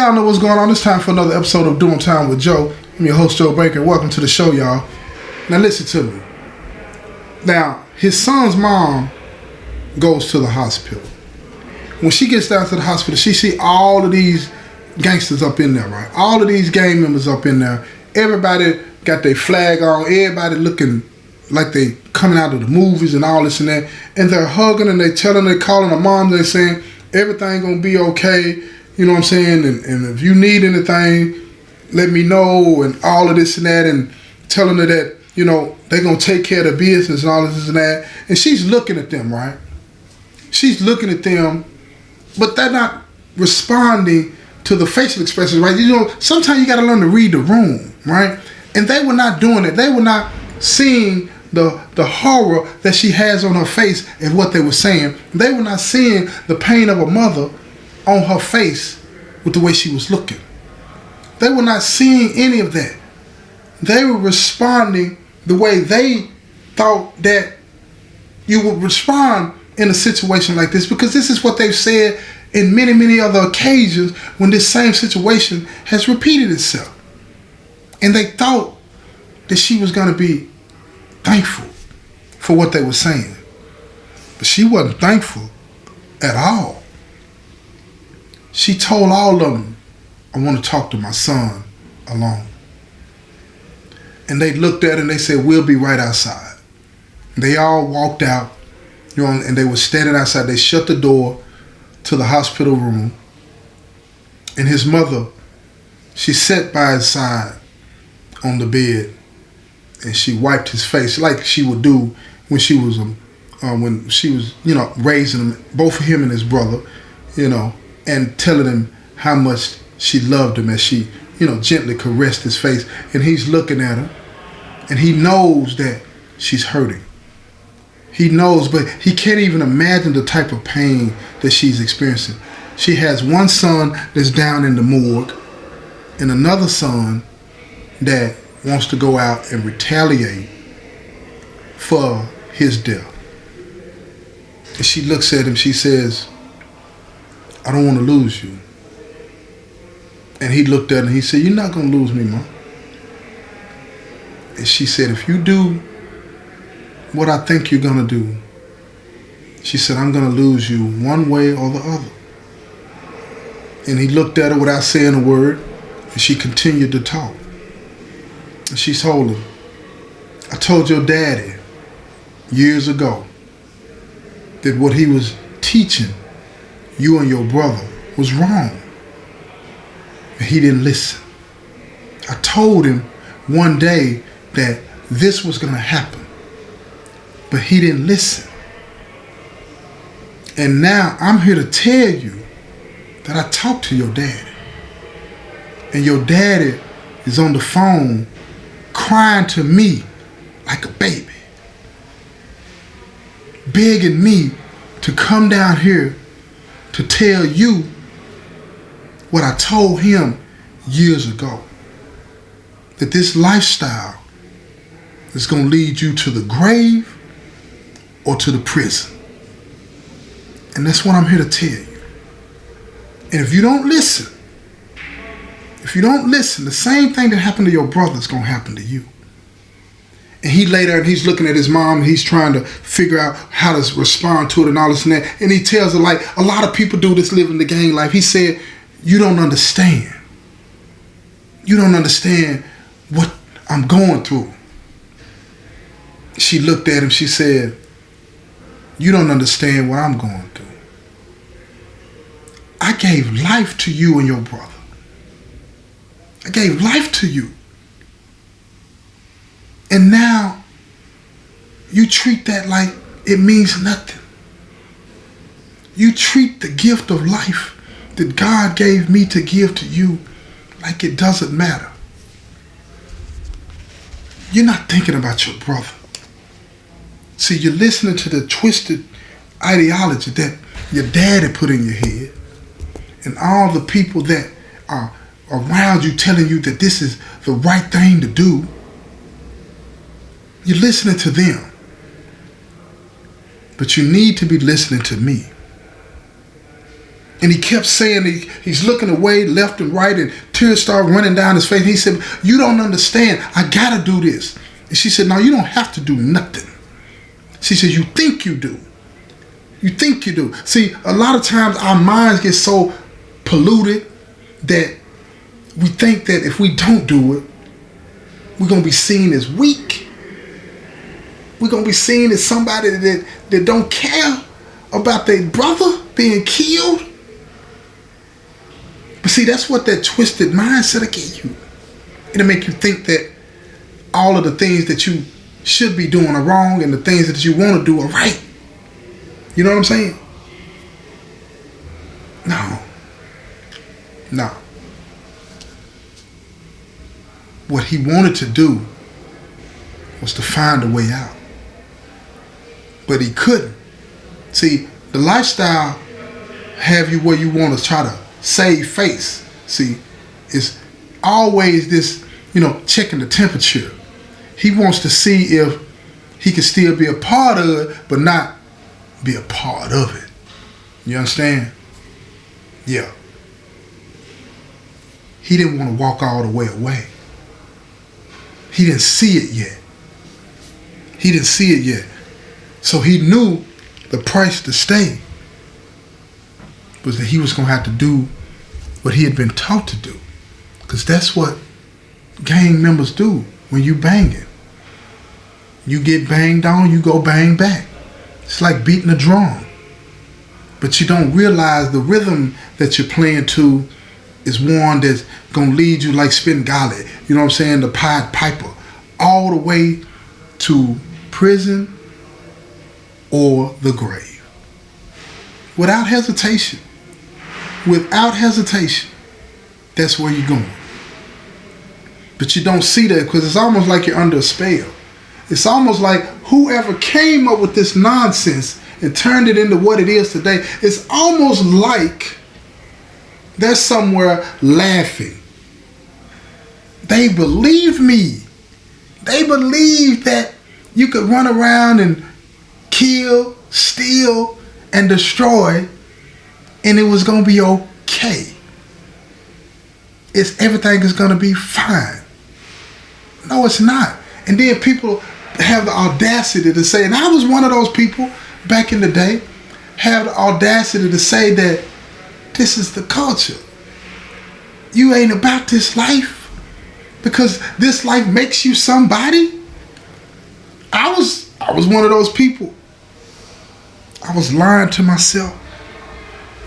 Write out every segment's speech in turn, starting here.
Y'all know what's going on. It's time for another episode of Doing Time with Joe. I'm your host, Joe Baker. Welcome to the show, y'all. Now listen to me. Now, his son's mom goes to the hospital. When she gets down to the hospital, she see all of these gangsters up in there, right? All of these gang members up in there. Everybody got their flag on. Everybody looking like they coming out of the movies and all this and that. And they're hugging and they calling the mom. They're saying, everything gonna be okay. You know what I'm saying? And if you need anything, let me know, and all of this and that, and telling her that, you know, they're going to take care of the business and all of this and that. And she's looking at them, right? She's looking at them, but they're not responding to the facial expressions, right? You know, sometimes you got to learn to read the room, right? And they were not doing it. They were not seeing the horror that she has on her face and what they were saying. They were not seeing the pain of a mother on her face with the way she was looking. They were not seeing any of that. They were responding the way they thought that you would respond in a situation like this, because this is what they've said in many, many other occasions when this same situation has repeated itself. And they thought that she was going to be thankful for what they were saying. But she wasn't thankful at all. She told all of them, I want to talk to my son alone. And they looked at her and they said, we'll be right outside. They all walked out, you know, and they were standing outside. They shut the door to the hospital room. And his mother, she sat by his side on the bed and she wiped his face like she would do when she was, you know, raising him, both him and his brother, you know, and telling him how much she loved him as she, you know, gently caressed his face. And he's looking at her and he knows that she's hurting. He knows, but he can't even imagine the type of pain that she's experiencing. She has one son that's down in the morgue and another son that wants to go out and retaliate for his death. And she looks at him, she says, I don't want to lose you. And he looked at her and he said, you're not going to lose me, Mom. And she said, if you do what I think you're going to do, she said, I'm going to lose you one way or the other. And he looked at her without saying a word, and she continued to talk. And she told him, I told your daddy years ago that what he was teaching you and your brother was wrong. And he didn't listen. I told him one day that this was going to happen, but he didn't listen. And now I'm here to tell you that I talked to your daddy. And your daddy is on the phone crying to me like a baby, begging me to come down here to tell you what I told him years ago. That this lifestyle is going to lead you to the grave or to the prison. And that's what I'm here to tell you. And if you don't listen, the same thing that happened to your brother is going to happen to you. And he lay there and he's looking at his mom and he's trying to figure out how to respond to it and all this and that. And he tells her, like a lot of people do this living the gang life. He said, you don't understand. You don't understand what I'm going through. She looked at him, she said, you don't understand what I'm going through. I gave life to you and your brother. I gave life to you. And now you treat that like it means nothing. You treat the gift of life that God gave me to give to you like it doesn't matter. You're not thinking about your brother. See, you're listening to the twisted ideology that your daddy put in your head, and all the people that are around you telling you that this is the right thing to do. You're listening to them. But you need to be listening to me. And he kept saying, he's looking away left and right, and tears started running down his face. He said, you don't understand. I got to do this. And she said, no, you don't have to do nothing. She said, you think you do. You think you do. See, a lot of times our minds get so polluted that we think that if we don't do it, we're going to be seen as weak. We're going to be seen as somebody that don't care about their brother being killed. But see, that's what that twisted mindset will get you. It'll make you think that all of the things that you should be doing are wrong and the things that you want to do are right. You know what I'm saying? No. What he wanted to do was to find a way out. But he couldn't. See, the lifestyle have you where you want to try to save face. See, it's always this, checking the temperature. He wants to see if he can still be a part of it, but not be a part of it. You understand? Yeah. He didn't want to walk all the way away. He didn't see it yet. So he knew the price to stay was that he was going to have to do what he had been taught to do. Because that's what gang members do when you banging. You get banged on, you go bang back. It's like beating a drum. But you don't realize the rhythm that you're playing to is one that's going to lead you like Spengali. You know what I'm saying? The Pied Piper. All the way to prison or the grave. Without hesitation. That's where you're going. But you don't see that because it's almost like you're under a spell. It's almost like whoever came up with this nonsense and turned it into what it is today, it's almost like they're somewhere laughing. They believe me. They believe that you could run around and kill, steal, and destroy, and it was going to be okay. Everything is going to be fine. No, it's not. And then people have the audacity to say, and I was one of those people back in the day, have the audacity to say that this is the culture. You ain't about this life because this life makes you somebody. I was one of those people. I was lying to myself.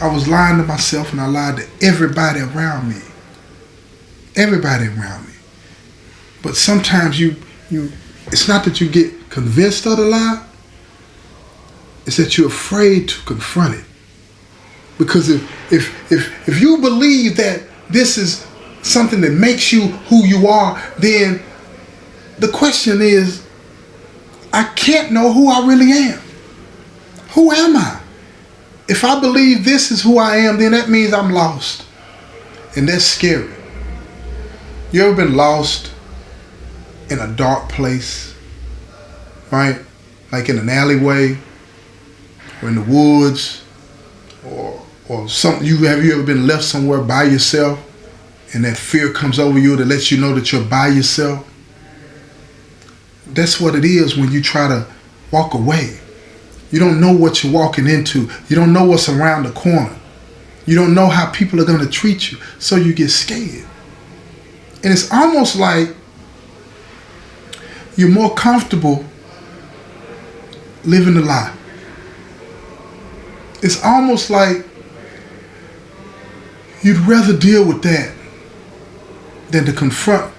I was lying to myself and I lied to everybody around me. Everybody around me. But sometimes you it's not that you get convinced of the lie. It's that you're afraid to confront it. Because if you believe that this is something that makes you who you are, then the question is, I can't know who I really am. Who am I? If I believe this is who I am, then that means I'm lost. And that's scary. You ever been lost in a dark place? Right? Like in an alleyway or in the woods or something. Have you ever been left somewhere by yourself and that fear comes over you to let you know that you're by yourself? That's what it is when you try to walk away. You don't know what you're walking into. You don't know what's around the corner. You don't know how people are going to treat you, so you get scared. And it's almost like you're more comfortable living a lie. It's almost like you'd rather deal with that than to confront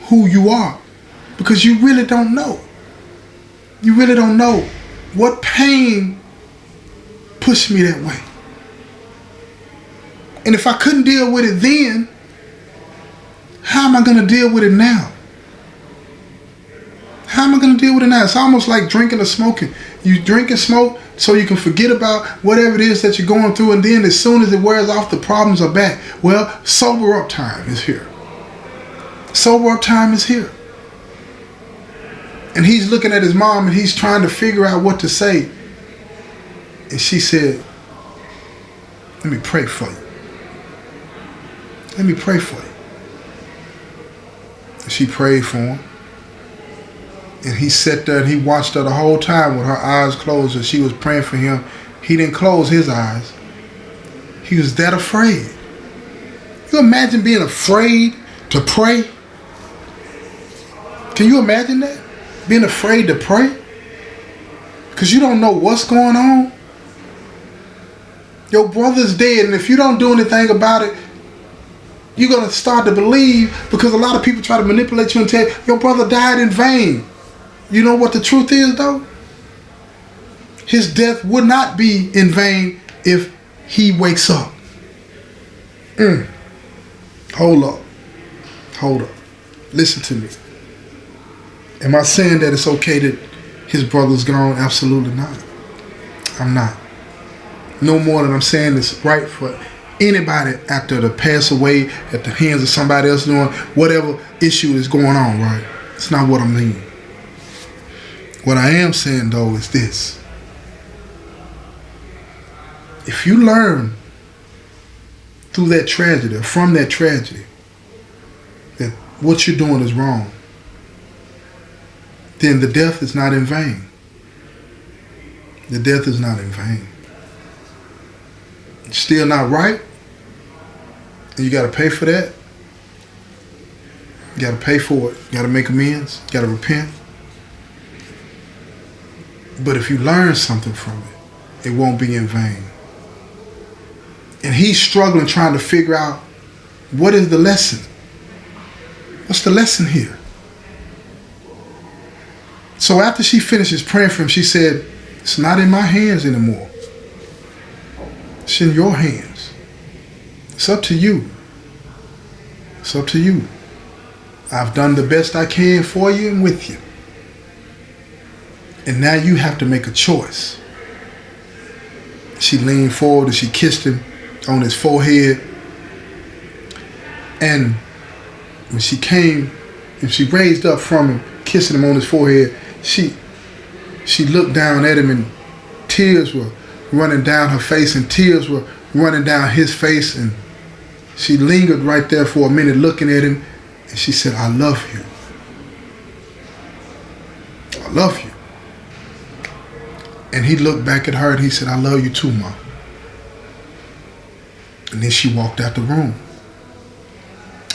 who you are, because you really don't know. You really don't know what pain pushed me that way. And if I couldn't deal with it then, how am I going to deal with it now? How am I going to deal with it now? It's almost like drinking or smoking. You drink and smoke so you can forget about whatever it is that you're going through, and then as soon as it wears off, the problems are back. Well, sober up time is here. Sober up time is here. And he's looking at his mom and he's trying to figure out what to say. And she said, Let me pray for you. Let me pray for you. And she prayed for him. And he sat there and he watched her the whole time with her eyes closed as she was praying for him. He didn't close his eyes. He was that afraid. You imagine being afraid to pray? Can you imagine that? Being afraid to pray? Because you don't know what's going on. Your brother's dead, and if you don't do anything about it, you're going to start to believe, because a lot of people try to manipulate you and tell you, your brother died in vain. You know what the truth is, though? His death would not be in vain if he wakes up. Hold up. Hold up. Listen to me. Am I saying that it's okay that his brother's gone? Absolutely not. I'm not. No more than I'm saying it's right for anybody after to pass away at the hands of somebody else doing whatever issue is going on, right? It's not what I mean. What I am saying, though, is this. If you learn through that tragedy, or from that tragedy, that what you're doing is wrong, then the death is not in vain. The death is not in vain. It's still not right. And you got to pay for that. You got to pay for it. You got to make amends. You got to repent. But if you learn something from it, it won't be in vain. And he's struggling trying to figure out, what is the lesson? What's the lesson here? So after she finishes praying for him, she said, it's not in my hands anymore. It's in your hands. It's up to you. It's up to you. I've done the best I can for you and with you. And now you have to make a choice. She leaned forward and she kissed him on his forehead. And when she came and she raised up from him, kissing him on his forehead, she looked down at him, and tears were running down her face, and tears were running down his face. And she lingered right there for a minute looking at him, and she said, I love you. I love you. And he looked back at her and he said, I love you too, Mom. And then she walked out the room.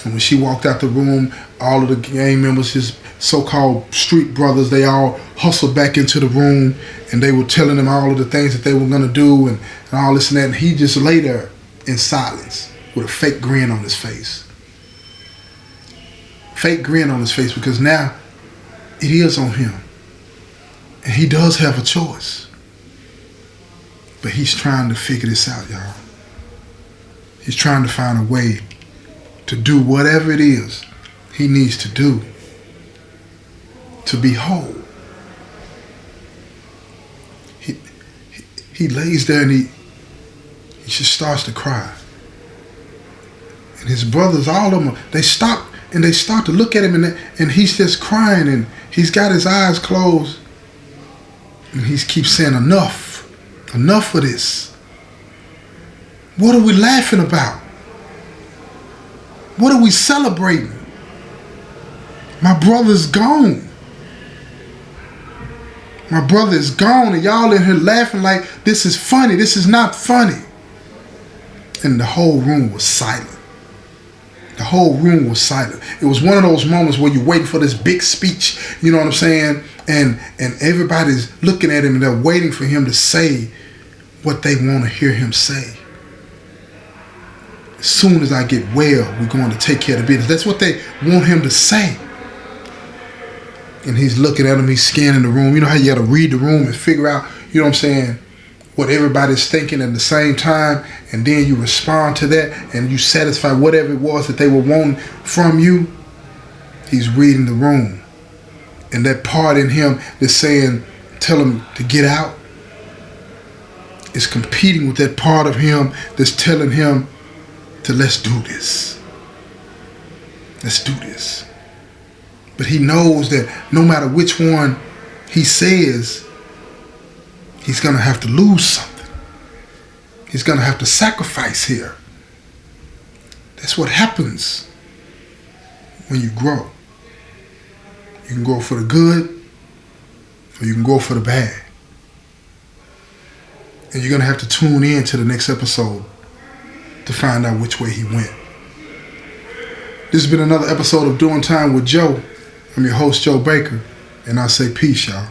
And when she walked out the room, all of the gang members, his so-called street brothers, they all hustled back into the room, and they were telling him all of the things that they were going to do and all this and that. And he just lay there in silence with a fake grin on his face. Fake grin on his face, because now it is on him. And he does have a choice. But he's trying to figure this out, y'all. He's trying to find a way to do whatever it is he needs to do to be whole. He lays there and he just starts to cry. And his brothers, all of them, they stop and they start to look at him, and he's just crying, and he's got his eyes closed. And he keeps saying, enough. Enough of this. What are we laughing about? What are we celebrating? My brother's gone. My brother is gone, and y'all in here laughing like this is funny. This is not funny. And the whole room was silent. The whole room was silent. It was one of those moments where you're waiting for this big speech, you know what I'm saying? And everybody's looking at him and they're waiting for him to say what they want to hear him say. As soon as I get well, we're going to take care of the business. That's what they want him to say. And he's looking at him, he's scanning the room. You know how you got to read the room and figure out, you know what I'm saying, what everybody's thinking at the same time, and then you respond to that and you satisfy whatever it was that they were wanting from you. He's reading the room. And that part in him that's saying, tell him to get out, is competing with that part of him that's telling him to let's do this. Let's do this. But he knows that no matter which one he says, he's going to have to lose something. He's going to have to sacrifice here. That's what happens when you grow. You can go for the good, or you can go for the bad. And you're going to have to tune in to the next episode to find out which way he went. This has been another episode of Doing Time with Joe. I'm your host, Joe Baker, and I say peace, y'all.